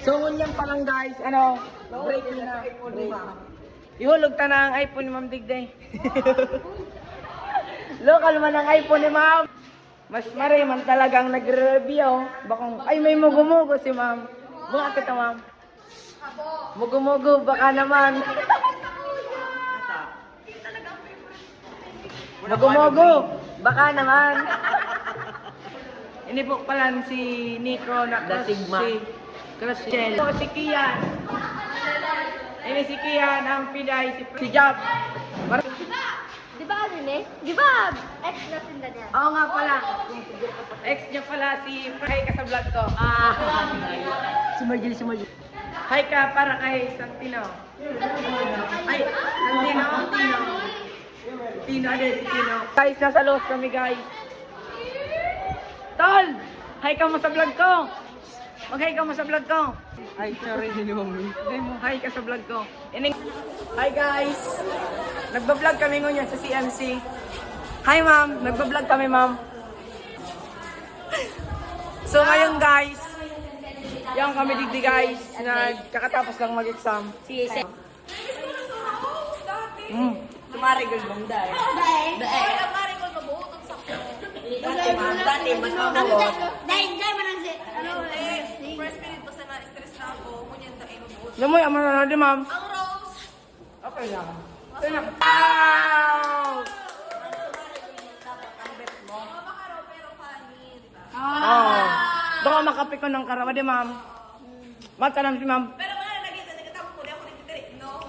So, ngunyan pa lang guys, ano, break na. Break. Ihulog ta na ang iPhone ni Ma'am Digday. Local man ang iPhone ni Ma'am. Mas mare man talagang nagre-review. Bakong, ay may mugo-mugo si Ma'am. Bunga kita Ma'am. Mugo-mugo, baka naman. Mugo-mugo, baka naman. Ini po pala si Nico na si Crushel. Si Kian. Ini si Kian, ang Piday, si Jab. Di ba ano eh? Di ba ex na sinda niya? Oo nga pala. Ex niya pala si Hi ka sa vlog ko. Si Marjorie. Hi ka para kay Santino. Ay, Santino. Tino din, si Tino. Guys, nasa Los kami guys. Tol! Hi ka mo sa vlog ko. Mag-hi ka mo sa vlog ko. Hi, sorry din mo. Hi ka sa vlog ko. Hi guys! Nagbablog kami ngayon sa CMC. Hi ma'am! Nagbablog kami ma'am. So ngayon guys, yung kami digdi guys, nagkakatapos lang mag-exam. Tumarigol bang dahil? Dahil Mas mabuot. man ang ano First minute basta na-stress na ako, ngunyan na inubuot. Namoy, ama na di ma'am. Ang Rose! Okay lang. Wow! Oh. Baka makapi ko ng karawa di ma'am. Mataram si ma'am. Pero mga nagkatapos ko, di ako nagtitiri, no?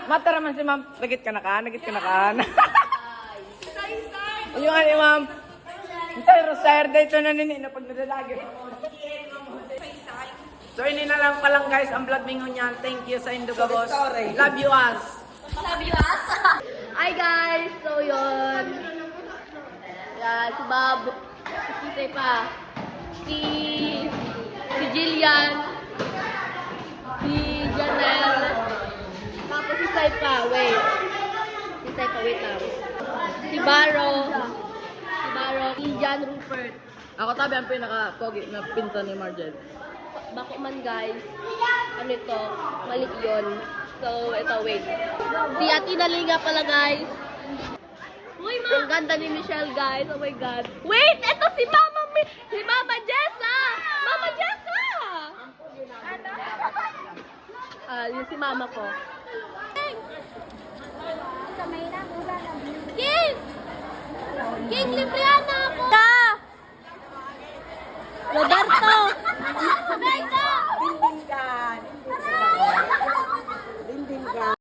Mataraman si ma'am. Nagit ka na ka. Isa-isa! Yung ano ma'am. Rosaire dito na nini na pag nadalagi. Isa-isa! So ini na lang palang guys ang vlog mingon yan. Thank you sa Induga Boss. Love you us. Love you us. Hi guys, so yun. Yan, si Bob. Si pa. Si Jillian. Si Janelle. Tapos si Saipa, wait. Wait lang. Si Baro. Si Jan Rupert. Ako tabi ang pinaka-pogi na pinsan ni Margel. Bako man guys. Ano ito? Malik yun. So, ito, wait. Si Atina Linga pala guys. Uy, ma! Ang ganda ni Michelle guys. Oh my God. Wait! Ito si Mama Jessa! Mama Jessa! Yun si mama ko. King! King, librihan na ako! Roberto! Roberto!